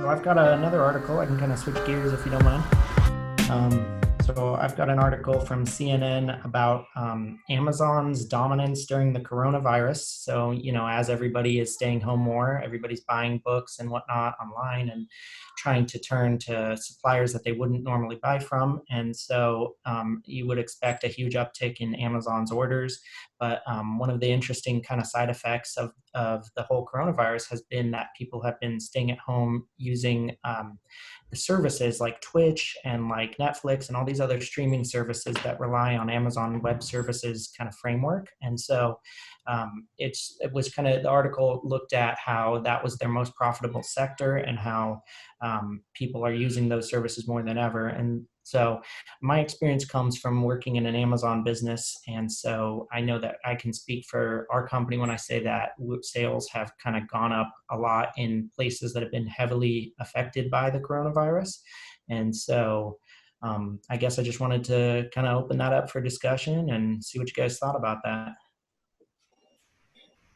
So I've got another article. I can kind of switch gears if you don't mind. So I've got an article from CNN about Amazon's dominance during the coronavirus. So, as everybody is staying home more, everybody's buying books and whatnot online and trying to turn to suppliers that they wouldn't normally buy from. And so you would expect a huge uptick in Amazon's orders. But one of the interesting kind of side effects of the whole coronavirus has been that people have been staying at home using the services like Twitch and like Netflix and all these other streaming services that rely on Amazon Web Services kind of framework. And so it was kind of, the article looked at how that was their most profitable sector and how people are using those services more than ever. And so my experience comes from working in an Amazon business. And so I know that I can speak for our company when I say that sales have kind of gone up a lot in places that have been heavily affected by the coronavirus. And so I guess I just wanted to kind of open that up for discussion and see what you guys thought about that.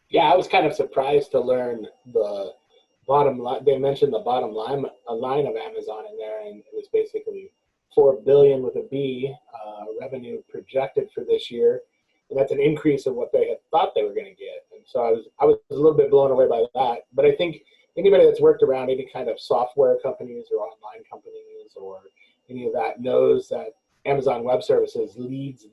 Yeah, I was kind of surprised to learn the bottom line. They mentioned the bottom line of Amazon in there, and it was basically 4 billion with a B revenue projected for this year, and that's an increase of what they had thought they were going to get. And so I was a little bit blown away by that. But I think anybody that's worked around any kind of software companies or online companies or any of that knows that Amazon Web Services leads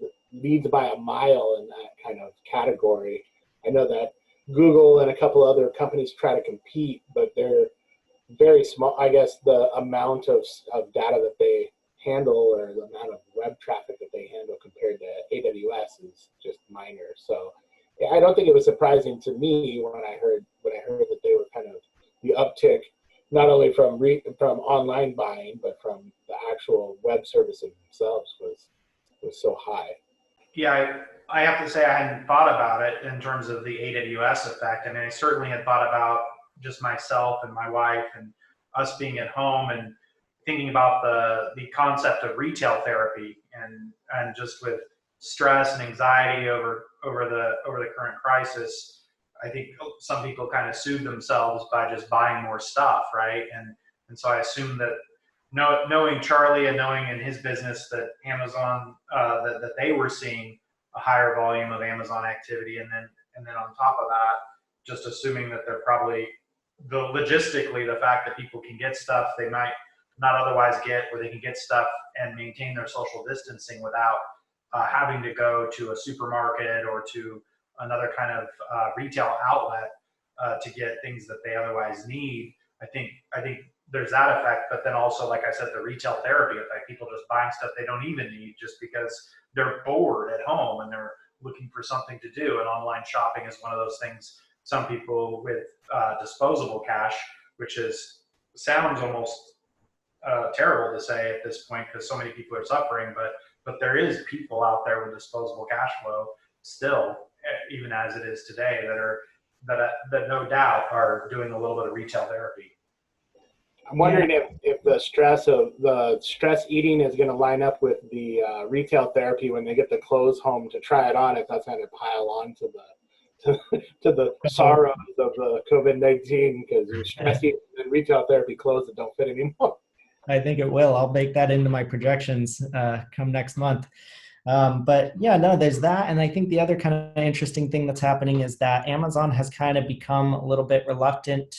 by a mile in that kind of category. I know that Google and a couple other companies try to compete, but they're very small. I guess the amount of data that they handle or the amount of web traffic that they handle compared to AWS is just minor. So I don't think it was surprising to me when I heard that they were kind of the uptick, not only from online buying, but from the actual web services themselves was so high. Yeah, I have to say I hadn't thought about it in terms of the AWS effect. I mean, I certainly had thought about just myself and my wife and us being at home and thinking about the concept of retail therapy and just with stress and anxiety over the current crisis. I think some people kind of soothe themselves by just buying more stuff, right? And so I assume that knowing Charlie and knowing in his business that Amazon that they were seeing a higher volume of Amazon activity, and then on top of that, just assuming that they're probably logistically the fact that people can get stuff they might not otherwise get, where they can get stuff and maintain their social distancing without having to go to a supermarket or to another kind of retail outlet to get things that they otherwise need. I think there's that effect, but then also, like I said, the retail therapy effect, people just buying stuff they don't even need just because they're bored at home and they're looking for something to do. And online shopping is one of those things. Some people with disposable cash, which sounds almost terrible to say at this point because so many people are suffering, but there is people out there with disposable cash flow still, even as it is today, that no doubt are doing a little bit of retail therapy. I'm wondering if the stress eating is going to line up with the retail therapy when they get the clothes home to try it on, if that's going to pile on to the sorrows of the COVID-19, because stress eating and retail therapy clothes that don't fit anymore. I think it will. I'll bake that into my projections come next month. But yeah, no, there's that. And I think the other kind of interesting thing that's happening is that Amazon has kind of become a little bit reluctant.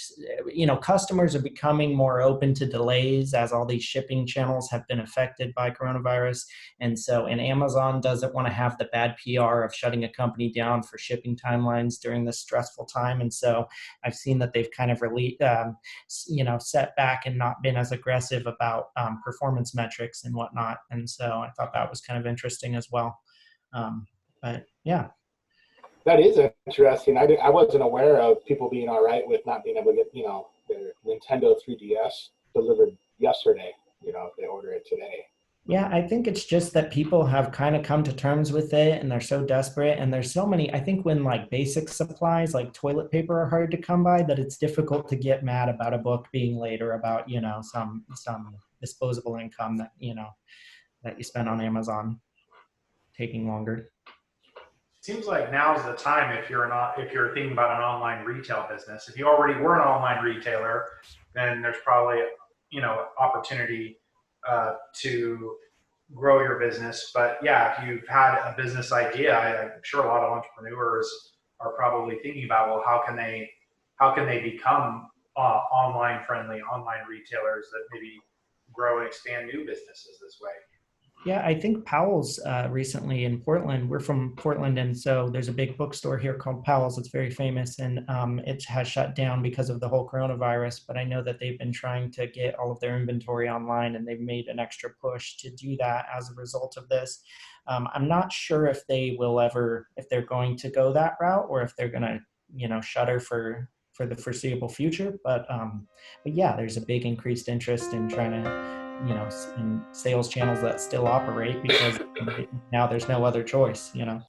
Customers are becoming more open to delays as all these shipping channels have been affected by coronavirus. And Amazon doesn't want to have the bad PR of shutting a company down for shipping timelines during this stressful time. And so I've seen that they've kind of really, set back and not been as aggressive about performance metrics and whatnot. And so I thought that was kind of interesting as well. But yeah. That is interesting. I wasn't aware of people being all right with not being able to get, their Nintendo 3DS delivered yesterday, if they order it today. Yeah, I think it's just that people have kind of come to terms with it and they're so desperate. And there's so many, I think when like basic supplies like toilet paper are hard to come by, that it's difficult to get mad about a book being late or about, some disposable income that, that you spend on Amazon taking longer. Seems like now's the time if you're thinking about an online retail business. If you already were an online retailer, then there's probably, opportunity to grow your business. But yeah, if you've had a business idea, I'm sure a lot of entrepreneurs are probably thinking about, well, how can they become online friendly, online retailers that maybe grow and expand new businesses this way? Yeah, I think Powell's recently in Portland. We're from Portland, and so there's a big bookstore here called Powell's. It's very famous, and it has shut down because of the whole coronavirus. But I know that they've been trying to get all of their inventory online, and they've made an extra push to do that as a result of this. I'm not sure if they will ever, if they're going to go that route, or if they're going to, shutter for the foreseeable future. But yeah, there's a big increased interest in trying to in sales channels that still operate because now there's no other choice.